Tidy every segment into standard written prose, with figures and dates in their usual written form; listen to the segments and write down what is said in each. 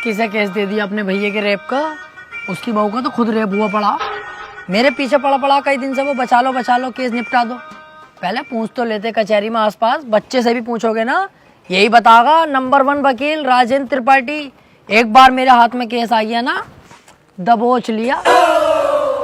किसे केस दे दिया अपने भैया के रेप का? उसकी बहू का तो खुद रेप हुआ पड़ा। मेरे पीछे पड़ा पड़ा कई दिन से वो बचा लो केस निपटा दो। पहले पूछ तो लेते कचहरी में आसपास, बच्चे से भी पूछोगे ना यही बतागा नंबर 1 वकील राजेंद्र त्रिपाठी। एक बार मेरे हाथ में केस आ गया ना, दबोच लिया।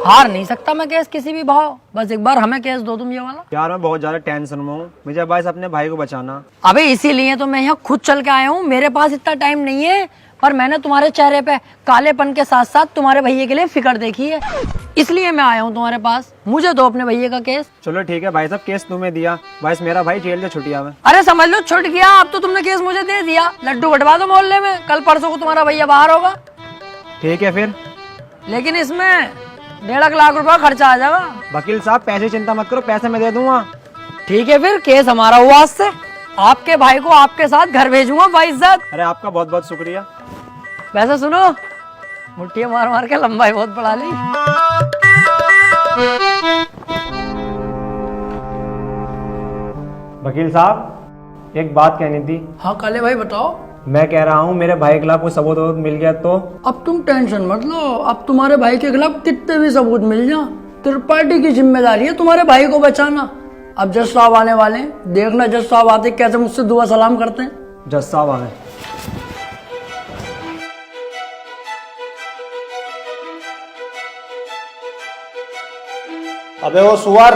हार नहीं सकता मैं केस किसी भी भाव। बस एक बार हमें केस दो तुम ये वाला। यार मैं बहुत ज्यादा टेंशन में हूँ, मुझे बस अपने भाई को बचाना। अबे इसीलिए तो मैं यहाँ खुद चल के आया हूँ। मेरे पास इतना टाइम नहीं है, पर मैंने तुम्हारे चेहरे पे कालेपन के साथ साथ तुम्हारे भैया के लिए फिक्र देखी है, इसलिए मैं आया हूँ तुम्हारे पास। मुझे दो अपने भैया का केस। चलो ठीक है भाई साहब, केस तुम्हें दिया, बस मेरा भाई जेल से छुटिया में। अरे समझ लो छुट गया, अब तो तुमने केस मुझे दे दिया। लड्डू बटवा दो मोहल्ले में, कल परसों को तुम्हारा भैया बाहर होगा। ठीक है फिर, लेकिन इसमें 1.5 लाख रुपया खर्चा आ जाएगा। वकील साहब पैसे चिंता मत करो, पैसे मैं दे दूंगा। ठीक है फिर, केस हमारा हुआ आज से। आपके भाई को आपके साथ घर भेजूंगा बाइज्जत। अरे आपका बहुत बहुत शुक्रिया। वैसे सुनो, मुट्ठियां मार मार के लंबाई बहुत बढ़ा ली। वकील साहब एक बात कहनी थी। हाँ काले भाई बताओ। मैं कह रहा हूँ मेरे भाई के खिलाफ कोई सबूत वबूत मिल गया तो? अब तुम टेंशन मत लो, अब तुम्हारे भाई के खिलाफ कितने भी सबूत मिल जाए, त्रिपाठी की जिम्मेदारी है तुम्हारे भाई को बचाना। अब जज साहब आने वाले हैं, देखना जज साहब आते कैसे मुझसे दुआ सलाम करते हैं। जज साहब आ गए। अबे वो सुअर,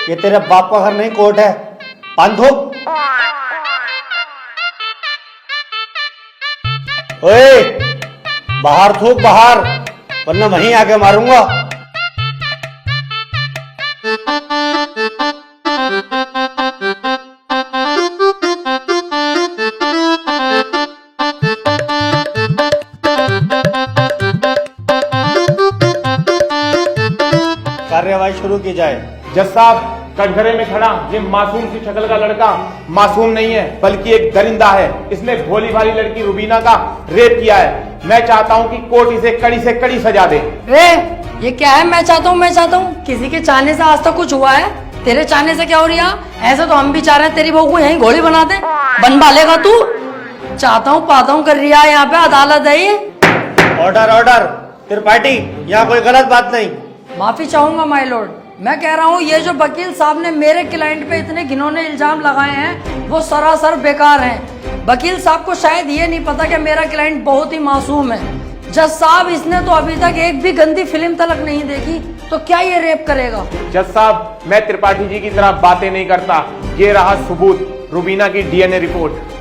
ये तेरे बाप का घर नहीं कोर्ट है। पान थूक। ओए बाहर थूक बाहर, वरना वहीं आके मारूंगा। कार्यवाही शुरू की जाए। जज साहब, कटघरे में खड़ा ये मासूम सी शक्ल का लड़का मासूम नहीं है, बल्कि एक दरिंदा है। इसने भोली भाली लड़की रुबीना का रेप किया है। मैं चाहता हूं कि कोर्ट इसे कड़ी से कड़ी सजा दे। ये क्या है? मैं चाहता हूँ, किसी के चाहने से आज तक कुछ हुआ है? तेरे चाहने से क्या हो रही है? ऐसे तो हम भी चाह रहे हैं तेरी बहू को यहीं घोड़ी बना दे। बनवा लेगा तू? चाहता हूँ पाता हूँ कर रिया है, यहाँ पे अदालत है ये। Order order. त्रिपाठी, यहाँ कोई गलत बात नहीं। माफी चाहूंगा माय लॉर्ड। मैं कह रहा हूँ ये जो वकील साहब ने मेरे क्लाइंट पे इतने घिनौने इल्जाम लगाए हैं वो सरासर बेकार हैं। वकील साहब को शायद ये नहीं पता कि मेरा क्लाइंट बहुत ही मासूम है। जज साहब, इसने तो अभी तक एक भी गंदी फिल्म तलक नहीं देखी, तो क्या ये रेप करेगा? जज साहब, मैं त्रिपाठी जी की तरह बातें नहीं करता। ये रहा सबूत, रुबीना की डीएनए रिपोर्ट।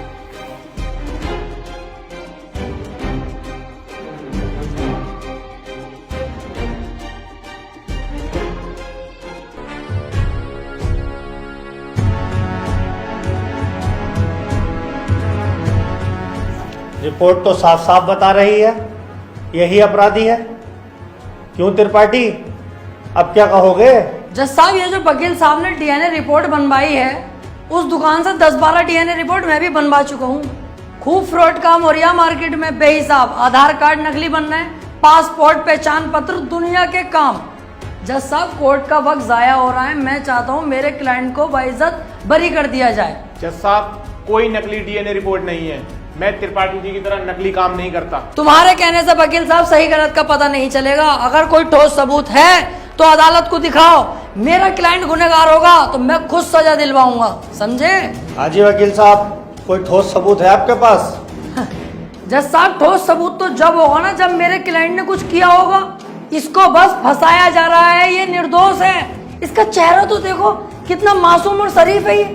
रिपोर्ट तो साफ साफ बता रही है यही अपराधी है। क्यों त्रिपाठी, अब क्या कहोगे? जज साहब, ये जो वकील साहब ने डीएनए रिपोर्ट बनवाई है, उस दुकान से 10-12 डीएनए रिपोर्ट मैं भी बनवा चुका हूँ। खूब फ्रॉड काम हो रहा है मार्केट में बेहिसाब। आधार कार्ड नकली बन रहे हैं, पासपोर्ट पहचान पत्र दुनिया के काम। जज साहब, कोर्ट का वक्त जाया हो रहा है। मैं चाहता हूँ मेरे क्लाइंट को बाइज्जत बरी कर दिया जाए। जज साहब, कोई नकली डीएनए रिपोर्ट नहीं है। मैं त्रिपाठी जी की तरह नकली काम नहीं करता। तुम्हारे कहने से वकील साहब सही गलत का पता नहीं चलेगा। अगर कोई ठोस सबूत है तो अदालत को दिखाओ। मेरा क्लाइंट गुनहगार होगा तो मैं खुद सजा दिलवाऊंगा, समझे? हाँ जी वकील साहब, कोई ठोस सबूत है आपके पास? जज साहब, ठोस सबूत तो जब होगा ना जब मेरे क्लाइंट ने कुछ किया होगा। इसको बस फंसाया जा रहा है, ये निर्दोष है। इसका चेहरा तो देखो, कितना मासूम और शरीफ है ये।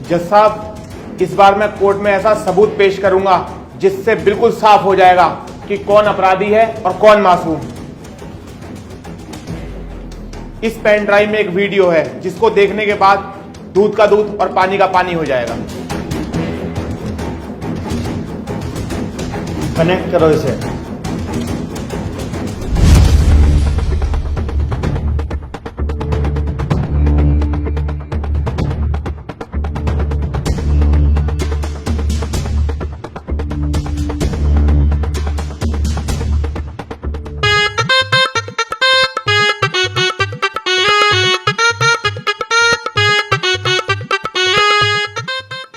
जज साहब, इस बार मैं कोर्ट में ऐसा सबूत पेश करूंगा जिससे बिल्कुल साफ हो जाएगा कि कौन अपराधी है और कौन मासूम। इस पेन ड्राइव में एक वीडियो है जिसको देखने के बाद दूध का दूध और पानी का पानी हो जाएगा। कनेक्ट करो इसे।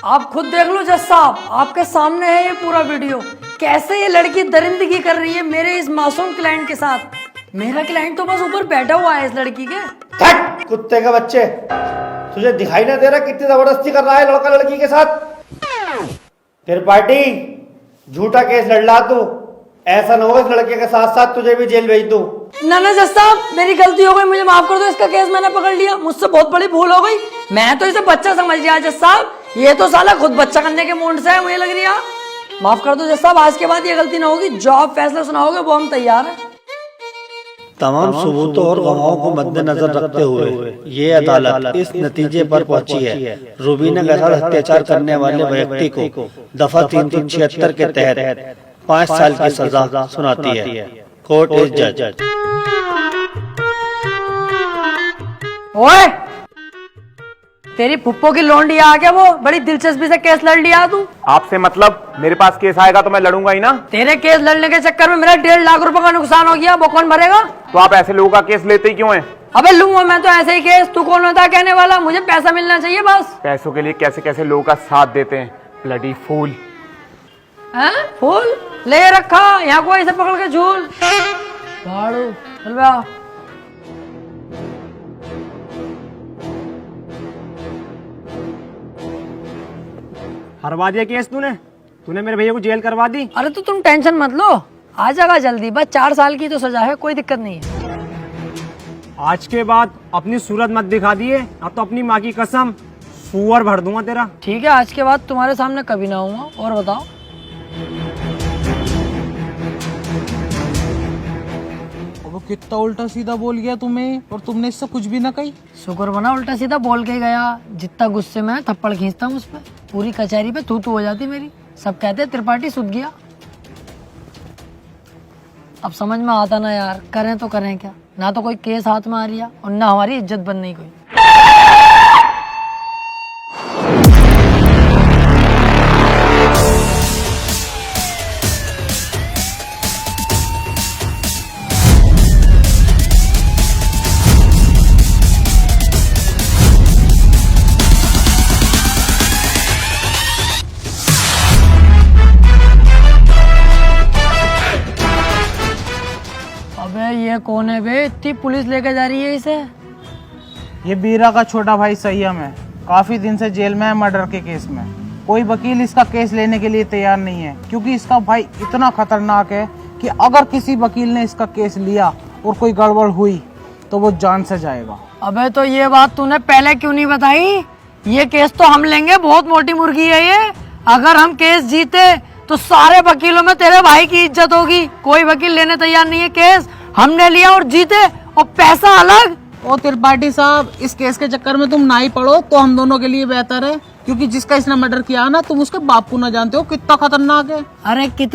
आप खुद देख लो जज साहब, आपके सामने है ये पूरा वीडियो। कैसे ये लड़की दरिंदगी कर रही है मेरे इस मासूम क्लाइंट के साथ। मेरा क्लाइंट तो बस ऊपर बैठा हुआ है इस लड़की के। हट कुत्ते के बच्चे, तुझे दिखाई ना दे रहा कितनी जबरदस्ती कर रहा है लड़का लड़की के साथ। त्रिपाठी, झूठा केस लड़ ला तू, ऐसा ना हो इस लड़के के साथ साथ तुझे भी जेल भेज दूं। ना ना जज साहब, मेरी गलती हो गई, मुझे माफ कर दो। इसका केस मैंने पकड़ लिया, मुझसे बहुत बड़ी भूल हो गई। मैं तो इसे बच्चा समझ लिया जज साहब, ये तो साला खुद बच्चा करने के मूड से है, मुझे लग रही है। माफ कर दो जज साहब, आज के बाद ये गलती ना होगी। जो आप फैसला सुनाओगे वो हम तैयार हैं। तमाम सबूतों और गवाहों को मद्देनजर रखते हुए ये अदालत इस नतीजे पर पहुंची है, रूबीना के साथ अत्याचार करने वाले व्यक्ति को दफा 376 के तहत 5 साल की सजा सुनाती है। कोर्ट इज जज। ओए, तेरी फुप्पो की लौंडी आ गया, वो बड़ी दिलचस्पी से केस लड़ लिया तू। आपसे मतलब? मेरे पास केस आएगा तो मैं लड़ूंगा ही ना। तेरे केस लड़ने के चक्कर में मेरा 1.5 लाख रुपए का नुकसान हो गया, वो कौन भरेगा? तो आप ऐसे लोगों का केस लेते ही क्यों हैं? अबे लूंगा मैं तो ऐसे ही केस, तू कौन होता है कहने वाला? मुझे पैसा मिलना चाहिए बस। पैसों के लिए कैसे कैसे लोगों का साथ देते हैं, ब्लडी फूल। हैं? फूल ले रखा यहाँ को ऐसे पकड़ के झूल भाड़ू, चल बे आ। हरवा दिया केस तूने मेरे भैया को जेल करवा दी। अरे तो तुम टेंशन मत लो, आ जाएगा जल्दी, बस 4 साल की तो सजा है, कोई दिक्कत नहीं है। आज के बाद अपनी सूरत मत दिखा दिए, अब तो अपनी माँ की कसम सुअर भर दूंगा तेरा। ठीक है, आज के बाद तुम्हारे सामने कभी ना आऊंगा। और बताओ? वो कितना उल्टा सीधा बोल गया तुम्हें, और तुमने इससे कुछ भी ना कही। शुक्र बना उल्टा सीधा बोल के गया, जितना गुस्से में थप्पड़ खींचता हूँ उस पर, पूरी कचहरी पे तू हो जाती मेरी। सब कहते त्रिपाठी सुध गया। अब समझ में आता ना यार, करें तो करें क्या, ना तो कोई केस हाथ में आ रही है और ना हमारी इज्जत बन नहीं कोई। अबे ये कौन है बे, इतनी पुलिस लेके जा रही है इसे? ये बीरा का छोटा भाई संयम है, काफी दिन से जेल में है मर्डर के केस में। कोई वकील इसका केस लेने के लिए तैयार नहीं है, क्योंकि इसका भाई इतना खतरनाक है कि अगर किसी वकील ने इसका केस लिया और कोई गड़बड़ हुई तो वो जान से जाएगा। अबे तो ये बात तूने पहले क्यों नहीं बताई? ये केस तो हम लेंगे, बहुत मोटी मुर्गी है ये। अगर हम केस जीते तो सारे वकीलों में तेरे भाई की इज्जत होगी। कोई वकील लेने तैयार नहीं है केस, हमने लिया और जीते, और पैसा अलग। ओ त्रिपाठी साहब, इस केस के चक्कर में तुम ना ही पड़ो तो हम दोनों के लिए बेहतर है, क्योंकि जिसका इसने मर्डर किया ना, तुम उसके बाप को ना जानते हो कितना खतरनाक है। अरे कितना